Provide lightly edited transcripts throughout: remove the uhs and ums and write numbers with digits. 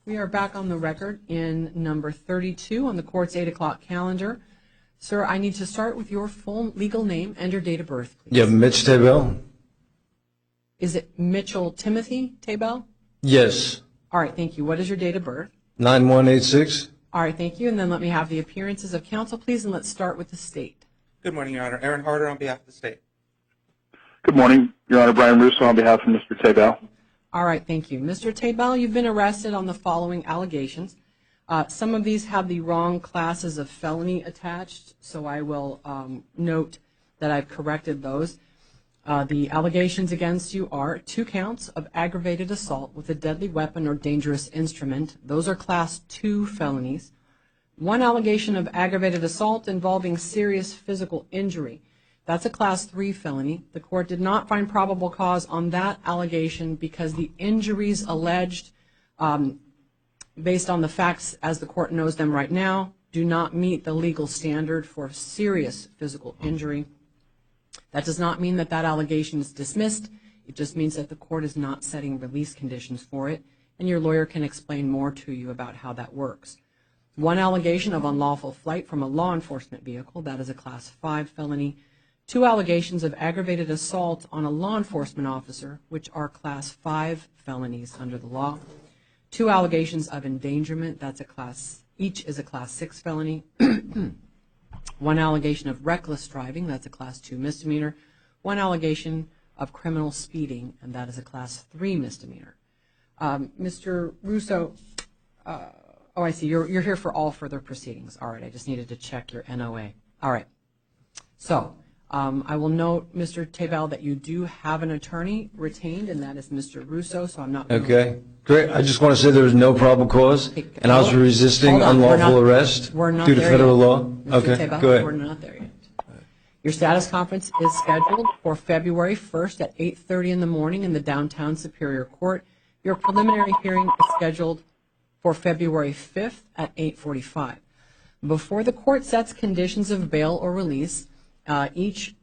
We are back on the record in number 32 on the court's 8 o'clock calendar. Sir, I need to start with your full legal name and your date of birth, please. Yeah, Mitch Taebel. Is it Mitchell Timothy Taebel? Yes. All right, thank you. What is your date of birth? 9186. All right, thank you. And then let me have the appearances of counsel, please, and let's start with the state. Good morning, Your Honor. Aaron Harder on behalf of the state. Good morning, Your Honor. Brian Russo on behalf of Mr. Taebel. All right, thank you. Mr. Taebel, you've been arrested on the following allegations. Some of these have the wrong classes of felony attached, so I will note that I've corrected those. The allegations against you are 2 counts of aggravated assault with a deadly weapon or dangerous instrument. Those are class 2 felonies. 1 allegation of aggravated assault involving serious physical injury. That's a class 3 felony. The court did not find probable cause on that allegation because the injuries alleged, based on the facts as the court knows them right now, do not meet the legal standard for serious physical injury. That does not mean that that allegation is dismissed. It just means that the court is not setting release conditions for it, and your lawyer can explain more to you about how that works. 1 allegation of unlawful flight from a law enforcement vehicle. That is a class 5 felony. 2 allegations of aggravated assault on a law enforcement officer, which are class 5 felonies under the law. 2 allegations of endangerment. Each is a class 6 felony. 1 allegation of reckless driving. That's a class 2 misdemeanor. 1 allegation of criminal speeding, and that is a class 3 misdemeanor. Mr. Russo, oh, I see. You're here for all further proceedings. All right. I just needed to check your NOA. All right. So I will note, Mr. Taebel, that you do have an attorney retained, and that is Mr. Russo, so I'm not going to... Okay, great. I just want to say there was no probable cause, and I was resisting unlawful arrest due to federal law. Mr. Okay, Taebel, go ahead. we're not there yet. Your status conference is scheduled for February 1st at 8:30 in the morning in the downtown Superior Court. Your preliminary hearing is scheduled for February 5th at 8:45. Before the court sets conditions of bail or release, each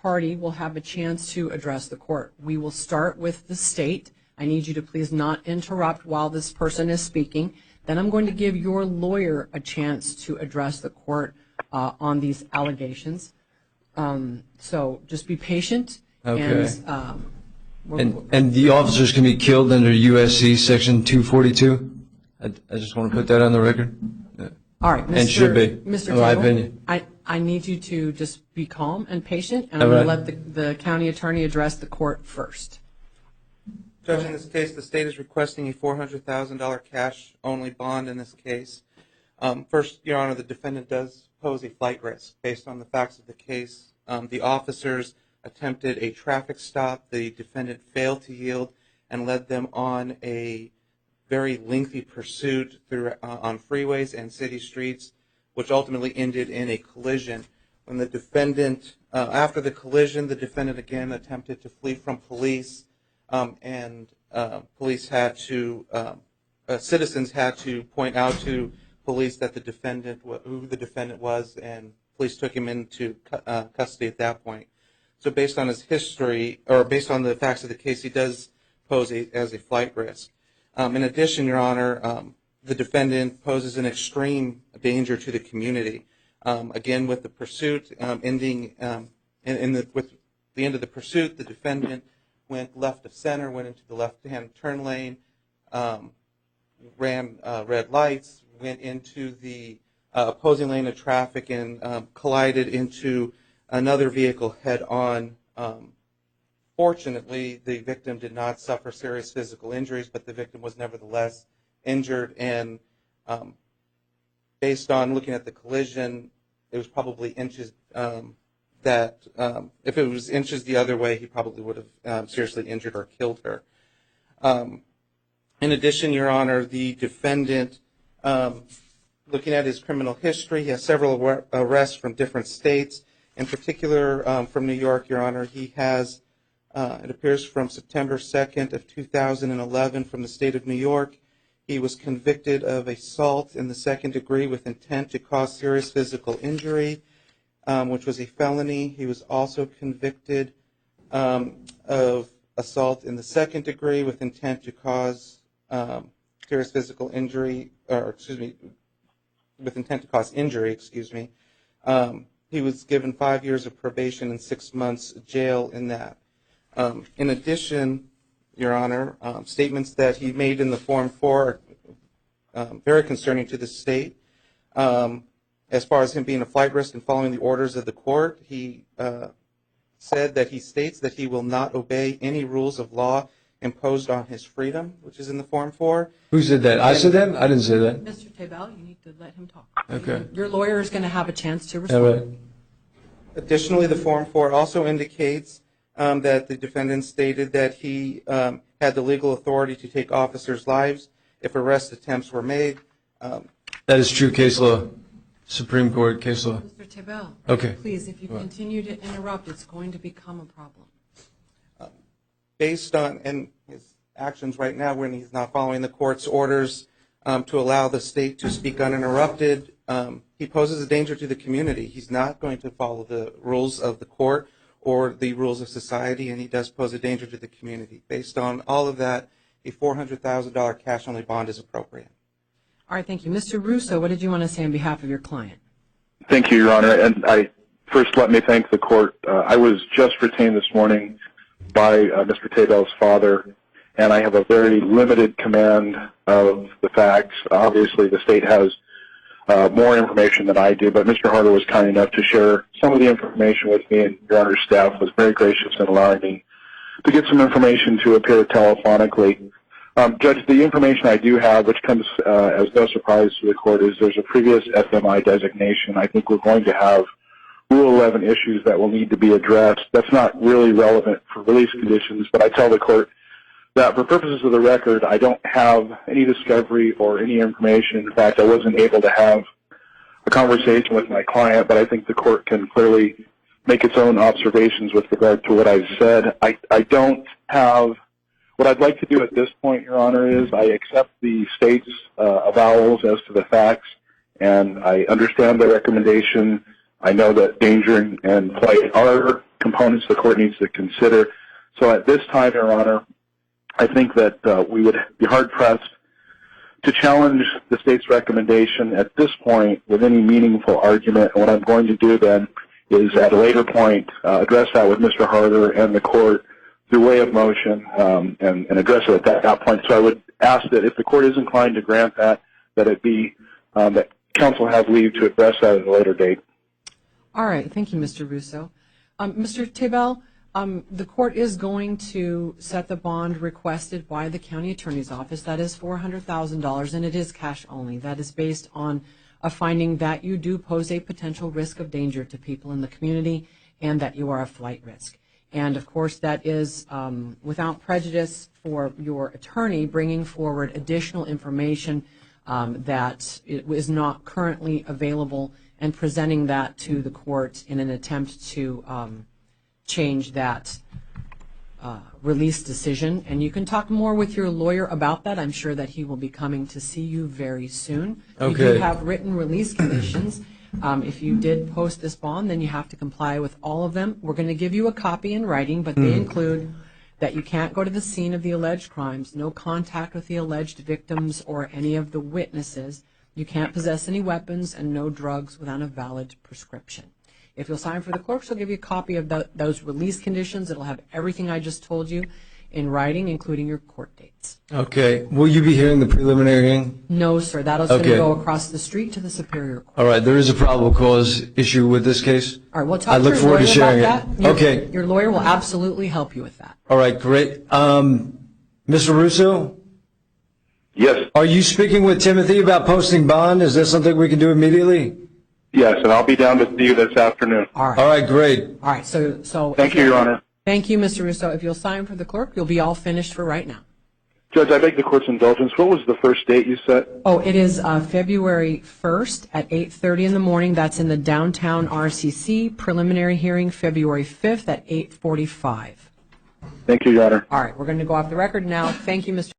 party will have a chance to address the court. We will start with the state. I need you to please not interrupt while this person is speaking. Then I'm going to give your lawyer a chance to address the court on these allegations. So just be patient. Okay. And the officers can be killed under USC Section 242? I just want to put that on the record. All right, And should be, Mr. in my Taebel, opinion. I need you to just be calm and patient, and I'm going to let the county attorney address the court first. Judge, in this case, the state is requesting a $400,000 cash-only bond in this case. First, Your Honor, the defendant does pose a flight risk based on the facts of the case. The officers attempted a traffic stop. The defendant failed to yield and led them on a very lengthy pursuit on freeways and city streets, which ultimately ended in a collision. When the defendant, after the collision, the defendant again attempted to flee from police, and police had to, citizens had to point out to police that who the defendant was, and police took him into custody at that point. So based on his history, or based on the facts of the case, he does pose as a flight risk. In addition, Your Honor, the defendant poses an extreme danger to the community. Again, with the pursuit ending, with the end of the pursuit, the defendant went left of center, went into the left-hand turn lane, ran red lights, went into the opposing lane of traffic, and collided into another vehicle head-on. Fortunately, the victim did not suffer serious physical injuries, but the victim was nevertheless injured, and based on looking at the collision, it was probably inches that if it was inches the other way, he probably would have seriously injured or killed her. In addition, Your Honor, the defendant, looking at his criminal history, he has several arrests from different states. In particular, from New York, Your Honor, he has, it appears from September 2nd of 2011 from the state of New York. He was convicted of assault in the 2nd degree with intent to cause serious physical injury, which was a felony. He was also convicted of assault in the 2nd degree with intent to serious physical injury, or excuse me, with intent to cause injury, excuse me. He was given 5 years of probation and 6 months jail in that. In addition, Your Honor, statements that he made in the Form 4 are very concerning to the state. As far as him being a flight risk and following the orders of the court, he said that he states that he will not obey any rules of law imposed on his freedom, which is in the Form 4. Who said that? I said that? I didn't say that. Mr. Taebel, you need to let him talk. Okay. Your lawyer is going to have a chance to All respond. right. Additionally, the Form 4 also indicates that the defendant stated that he had the legal authority to take officers' lives if arrest attempts were made. That is true case law, Supreme Court case law. Mr. Taebel, Okay. please, if you continue to interrupt, it's going to become a problem. Based on and his actions right now when he's not following the court's orders to allow the state to speak uninterrupted, he poses a danger to the community. He's not going to follow the rules of the court or the rules of society, and he does pose a danger to the community. Based on all of that, a $400,000 cash-only bond is appropriate. All right, thank you. Mr. Russo, what did you want to say on behalf of your client? Thank you, Your Honor. And first let me thank the court. I was just retained this morning by Mr. Taebel's father, and I have a very limited command of the facts. Obviously, the state has more information than I do, but Mr. Harder was kind enough to share some of the information with me, and Your Honor's staff was very gracious in allowing me to get some information to appear telephonically. Judge, the information I do have, which comes as no surprise to the court, is there's a previous SMI designation. I think we're going to have Rule 11 issues that will need to be addressed. That's not really relevant for release conditions, but I tell the court that for purposes of the record, I don't have any discovery or any information. In fact, I wasn't able to have a conversation with my client, but I think the court can clearly make its own observations with regard to what I've said. I don't have, what I'd like to do at this point, Your Honor, is I accept the state's avowals as to the facts, and I understand the recommendation. I know that danger and flight are components the court needs to consider. So at this time, Your Honor, I think that we would be hard-pressed to challenge the state's recommendation at this point with any meaningful argument. And what I'm going to do then is at a later point address that with Mr. Harder and the court through way of motion and address it at that point. So I would ask that if the court is inclined to grant that, that it be that counsel have leave to address that at a later date. All right, thank you, Mr. Russo. Mr. Taebel, the court is going to set the bond requested by the county attorney's office. That is $400,000, and it is cash only. That is based on a finding that you do pose a potential risk of danger to people in the community and that you are a flight risk. And, of course, that is without prejudice for your attorney bringing forward additional information that is not currently available and presenting that to the court in an attempt to change that release decision. And you can talk more with your lawyer about that. I'm sure that he will be coming to see you very soon. Okay. You do have written release conditions. If you did post this bond, then you have to comply with all of them. We're going to give you a copy in writing, but they include that you can't go to the scene of the alleged crimes, no contact with the alleged victims or any of the witnesses. You can't possess any weapons and no drugs without a valid prescription. If you'll sign for the clerk, she'll give you a copy of those release conditions. It'll have everything I just told you in writing, including your court dates. Okay. Will you be hearing the preliminary hearing? No, sir. That is going to Okay. go across the street to the Superior Court. All right. There is a probable cause issue with this case. All right. We'll talk I to look your forward to lawyer sharing about it. that. Okay. Your lawyer will absolutely help you with that. All right. Great. Mr. Russo, Yes, are you speaking with Timothy about posting bond? Is that something we can do immediately? yes, and I'll be down to see you this afternoon. All right. All right. Great. All right. So. Thank you, Your Honor. Thank you, Mr. Russo. If you'll sign for the clerk, you'll be all finished for right now. Judge, I beg the court's indulgence. What was the first date you set? Oh, it is February 1st at 8:30 in the morning. That's in the downtown RCC. Preliminary hearing February 5th at 8:45. Thank you, Your Honor. All right, we're going to go off the record now. Thank you, Mr.